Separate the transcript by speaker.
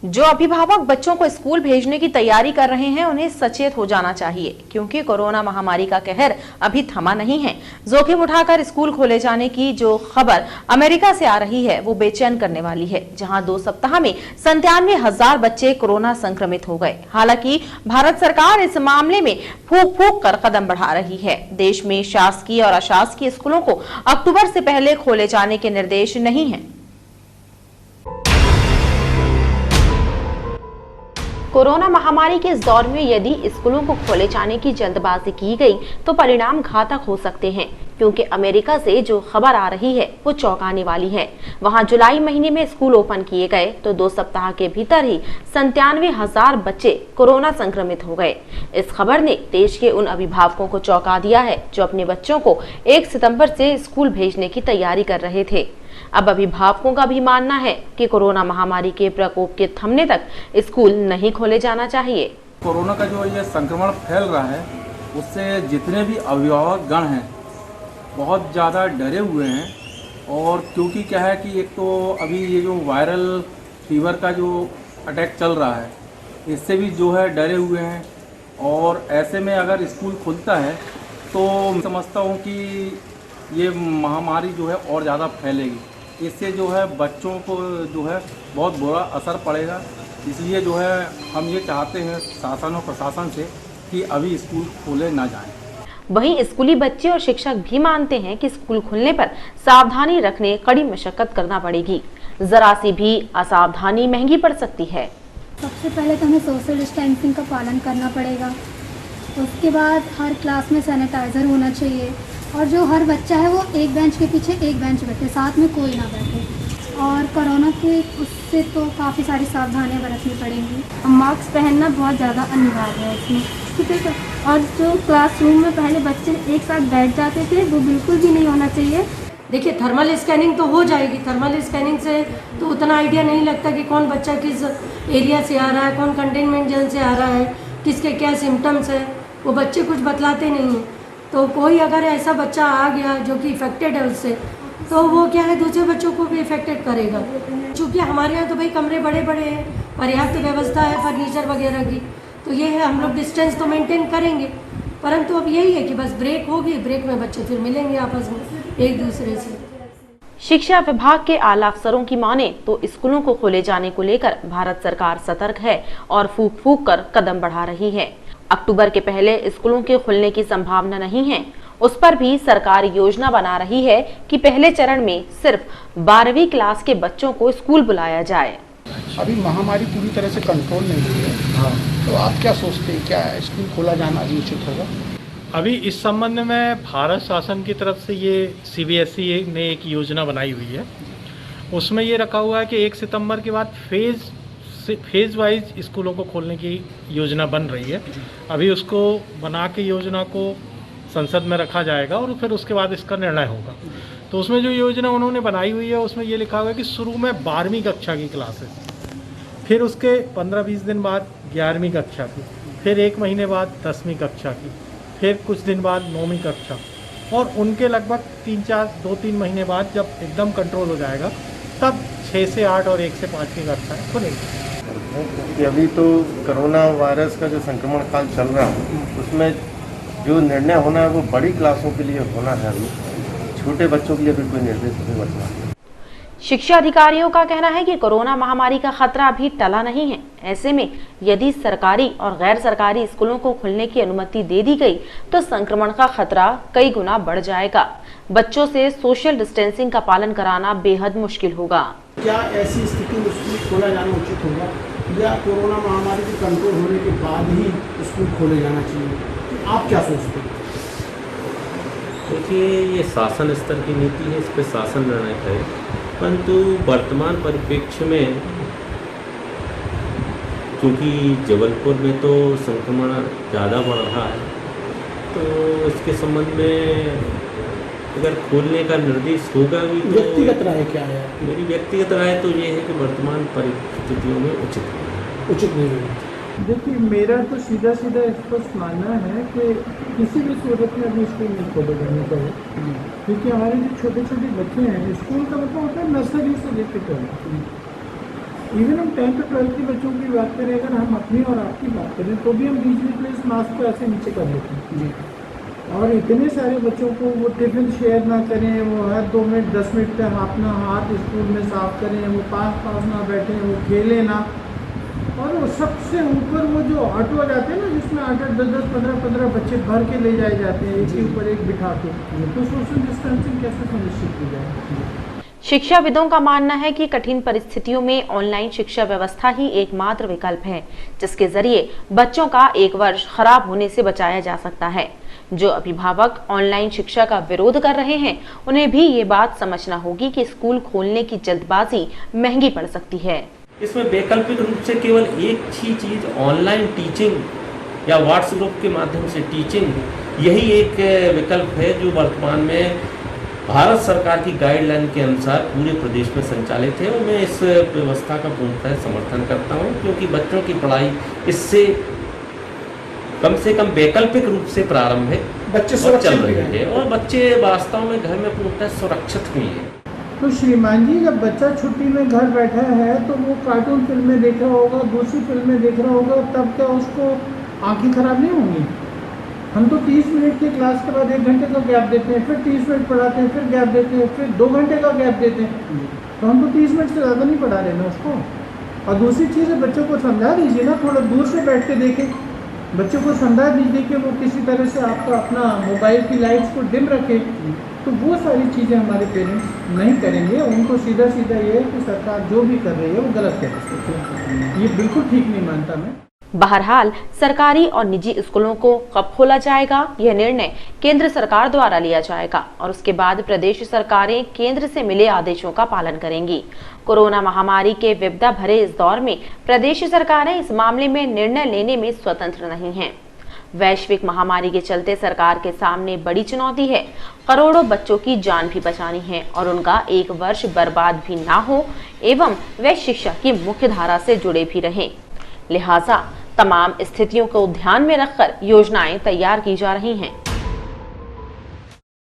Speaker 1: जो अभिभावक बच्चों को स्कूल भेजने की तैयारी कर रहे हैं उन्हें सचेत हो जाना चाहिए, क्योंकि कोरोना महामारी का कहर अभी थमा नहीं है। जोखिम उठाकर स्कूल खोले जाने की जो खबर अमेरिका से आ रही है वो बेचैन करने वाली है, जहां 2 सप्ताह में 97,000 बच्चे कोरोना संक्रमित हो गए। हालांकि भारत सरकार इस मामले में फूंक फूंक कर कदम बढ़ा रही है। देश में शासकीय और अशासकीय स्कूलों को अक्टूबर से पहले खोले जाने के निर्देश नहीं है। कोरोना महामारी के इस दौर में यदि स्कूलों को खोले जाने की जल्दबाजी की गई तो परिणाम घातक हो सकते हैं, क्योंकि अमेरिका से जो खबर आ रही है वो चौंकाने वाली है। वहां जुलाई महीने में स्कूल ओपन किए गए तो 2 सप्ताह के भीतर ही 97,000 बच्चे कोरोना संक्रमित हो गए। इस खबर ने देश के उन अभिभावकों को चौंका दिया है जो अपने बच्चों को 1 सितंबर से स्कूल भेजने की तैयारी कर रहे थे। अब अभिभावकों का भी मानना है कि कोरोना महामारी के प्रकोप के थमने तक स्कूल नहीं खोले जाना चाहिए।
Speaker 2: कोरोना का जो ये संक्रमण फैल रहा है उससे जितने भी अभिभावक गण हैं बहुत ज़्यादा डरे हुए हैं। और क्योंकि क्या है कि एक तो अभी ये जो वायरल फीवर का जो अटैक चल रहा है इससे भी जो है डरे हुए हैं। और ऐसे में अगर स्कूल खुलता है तो समझता हूँ कि ये महामारी जो है और ज़्यादा फैलेगी। इससे जो है बच्चों को जो है बहुत बुरा असर पड़ेगा। इसलिए जो है हम ये चाहते हैं शासन और प्रशासन से कि अभी स्कूल खोले ना जाएं।
Speaker 1: वहीं स्कूली बच्चे और शिक्षक भी मानते हैं कि स्कूल खुलने पर सावधानी रखने कड़ी मशक्कत करना पड़ेगी। जरा सी भी असावधानी महंगी पड़ सकती है।
Speaker 3: सबसे पहले तो हमें सोशल डिस्टेंसिंग का पालन करना पड़ेगा। उसके बाद हर क्लास में सैनिटाइज़र होना चाहिए और जो हर बच्चा है वो एक बेंच के पीछे एक बेंच बैठे, साथ में कोई ना बैठे। और कोरोना के उससे तो काफ़ी सारी सावधानियां बरतनी पड़ेंगी।
Speaker 4: मास्क पहनना बहुत ज़्यादा अनिवार्य है इसमें, ठीक है। और जो क्लासरूम में पहले बच्चे एक साथ बैठ जाते थे वो बिल्कुल भी नहीं होना चाहिए।
Speaker 5: देखिए, थर्मल स्कैनिंग तो हो जाएगी। थर्मल स्कैनिंग से तो उतना आइडिया नहीं लगता कि कौन बच्चा किस एरिया से आ रहा है, कौन कंटेनमेंट जोन से आ रहा है, किसके क्या सिम्टम्स है, वो बच्चे कुछ बतलाते नहीं हैं। तो कोई अगर ऐसा बच्चा आ गया जो कि इफेक्टेड है उससे, तो वो क्या है दूसरे बच्चों को भी इफेक्टेड करेगा। चूँकि हमारे यहाँ तो भाई कमरे बड़े बड़े हैं, पर्याप्त व्यवस्था है फर्नीचर वगैरह की, तो ये है हम लोग डिस्टेंस तो मेंटेन करेंगे। परंतु अब यही है कि बस ब्रेक होगी, ब्रेक में बच्चे फिर मिलेंगे आपस में एक दूसरे से।
Speaker 1: शिक्षा विभाग के आला अफसरों की माने तो स्कूलों को खोले जाने को लेकर भारत सरकार सतर्क है और फूंक फूंक कर कदम बढ़ा रही है। अक्टूबर के पहले स्कूलों के खुलने की संभावना नहीं है। उस पर भी सरकार योजना बना रही है कि पहले चरण में सिर्फ 12वीं क्लास के बच्चों को स्कूल बुलाया जाए।
Speaker 6: अभी महामारी पूरी तरह से कंट्रोल नहीं हुई है। हाँ। तो आप क्या सोचते हैं, क्या स्कूल खोला जाना उचित होगा?
Speaker 7: अभी इस संबंध में भारत शासन की तरफ से ये CBSE ने एक योजना बनाई हुई है। उसमें ये रखा हुआ है कि 1 सितंबर के बाद फेज़ वाइज स्कूलों को खोलने की योजना बन रही है। अभी उसको बना के योजना को संसद में रखा जाएगा और फिर उसके बाद इसका निर्णय होगा। तो उसमें जो योजना उन्होंने बनाई हुई है उसमें ये लिखा हुआ है कि शुरू में 12वीं कक्षा की क्लासेस, फिर उसके 15-20 दिन बाद 11वीं कक्षा की, फिर 1 महीने बाद 10वीं कक्षा की, फिर कुछ दिन बाद 9वीं कक्षा, और उनके लगभग 2-3 महीने बाद जब एकदम कंट्रोल हो जाएगा तब 6 से 8 और 1 से 5वीं कक्षाएँ खुलेंगी।
Speaker 8: अभी तो कोरोना वायरस का जो संक्रमण काल चल रहा है उसमें जो निर्णय होना है वो बड़ी क्लासों के लिए होना है। अभी छोटे बच्चों के लिए भी कोई निर्देश नहीं बना है।
Speaker 1: शिक्षा अधिकारियों का कहना है कि कोरोना महामारी का खतरा अभी टला नहीं है। ऐसे में यदि सरकारी और गैर सरकारी स्कूलों को खुलने की अनुमति दे दी गई तो संक्रमण का खतरा कई गुना बढ़ जाएगा। बच्चों से सोशल डिस्टेंसिंग का पालन कराना बेहद मुश्किल होगा।
Speaker 6: क्या ऐसी स्थिति में स्कूल खोला जाना उचित होगा या कोरोना महामारी के कंट्रोल होने के बाद ही स्कूल खोले जाना चाहिए? आप क्या सोचते हैं?
Speaker 9: देखिए, ये शासन स्तर की नीति है, इस पर शासन निर्णय करे। परंतु वर्तमान परिप्रेक्ष्य में क्योंकि जबलपुर में तो संक्रमण ज़्यादा बढ़ रहा है, तो इसके संबंध में अगर खोलने का निर्देश होगा भी तो
Speaker 6: व्यक्तिगत राय क्या है?
Speaker 9: मेरी व्यक्तिगत राय तो ये है कि वर्तमान परिस्थितियों में उचित नहीं होगा।
Speaker 10: देखिए, मेरा तो सीधा स्पष्ट मानना है कि किसी भी सूरत में अभी स्कूल नहीं खोले जाने चाहिए, क्योंकि हमारे जो छोटे छोटे बच्चे हैं, स्कूल का मतलब होता है नर्सरी से लेकर इवन हम 10th और 12th के बच्चों की बात करें, अगर हम अपनी और आपकी बात करें तो भी हम बीच में प्लेस मास्क को ऐसे नीचे कर लेते हैं जी। और इतने सारे बच्चों को वो टिफिन शेयर ना करें, वो हर 2 मिनट 10 मिनट पे अपना हाथ स्कूल में साफ करें, वो पास ना बैठें, वो खेलें ना। और वो सबसे ऊपर वो जो ऑटो जाते हैं ना, जिसमें 8 10 15 बच्चे भर के ले जाए जाते हैं, एक के ऊपर एक बिठा के, तो सोशल डिस्टेंसिंग कैसे सुनिश्चित की जाए?
Speaker 1: शिक्षाविदों का मानना है कि कठिन परिस्थितियों में ऑनलाइन शिक्षा व्यवस्था ही एकमात्र विकल्प है, जिसके जरिए बच्चों का एक वर्ष खराब होने से बचाया जा सकता है। जो अभिभावक ऑनलाइन शिक्षा का विरोध कर रहे हैं, उन्हें भी ये बात समझना होगी कि स्कूल खोलने की जल्दबाजी महंगी पड़ सकती है।
Speaker 9: इसमें वैकल्पिक रूप से केवल एक ही चीज ऑनलाइन टीचिंग या व्हाट्सएप ग्रुप के माध्यम से टीचिंग, यही एक विकल्प है जो वर्तमान में भारत सरकार की गाइडलाइन के अनुसार पूरे प्रदेश में संचालित है। और मैं इस व्यवस्था का पूर्णतः समर्थन करता हूं, क्योंकि बच्चों की पढ़ाई इससे कम से कम वैकल्पिक रूप से प्रारंभ है,
Speaker 6: बच्चे
Speaker 9: और चल रही है, और बच्चे वास्तव में घर में पूर्णतः सुरक्षित भी हैं।
Speaker 10: तो श्रीमान जी, जब बच्चा छुट्टी में घर बैठा है तो वो कार्टून फिल्में देख रहा होगा, दूसरी फिल्में देख रहा होगा, तब क्या उसको आंखें खराब नहीं होंगी? हम तो 30 मिनट की क्लास के बाद 1 घंटे का गैप देते हैं, फिर 30 मिनट पढ़ाते हैं, फिर गैप देते हैं, फिर 2 घंटे का गैप देते हैं, तो हम तो 30 मिनट से ज़्यादा नहीं पढ़ा रहे ना उसको। और दूसरी चीज़ है, बच्चों को समझा दीजिए ना, थोड़ा दूर से बैठ के देखें, बच्चों को समझा दीजिए कि वो किसी तरह से आपका अपना मोबाइल की लाइट्स को डिम रखे। तो वो सारी चीज़ें हमारे पेरेंट्स नहीं करेंगे। उनको सीधा ये है कि सरकार जो भी कर रही है वो गलत है, ये बिल्कुल ठीक नहीं मानता मैं।
Speaker 1: बहरहाल सरकारी और निजी स्कूलों को कब खोला जाएगा, यह निर्णय केंद्र सरकार द्वारा लिया जाएगा और उसके बाद प्रदेश सरकारें केंद्र से मिले आदेशों का पालन करेंगी। कोरोना महामारी के विपदा भरे इस दौर में प्रदेश सरकारें इस मामले में निर्णय लेने में स्वतंत्र नहीं हैं। वैश्विक महामारी के चलते सरकार के सामने बड़ी चुनौती है। करोड़ों बच्चों की जान भी बचानी है और उनका एक वर्ष बर्बाद भी ना हो एवं वे शिक्षा की मुख्य धारा से जुड़े भी रहें। लिहाजा तमाम स्थितियों को ध्यान में रखकर योजनाएं तैयार की जा रही हैं।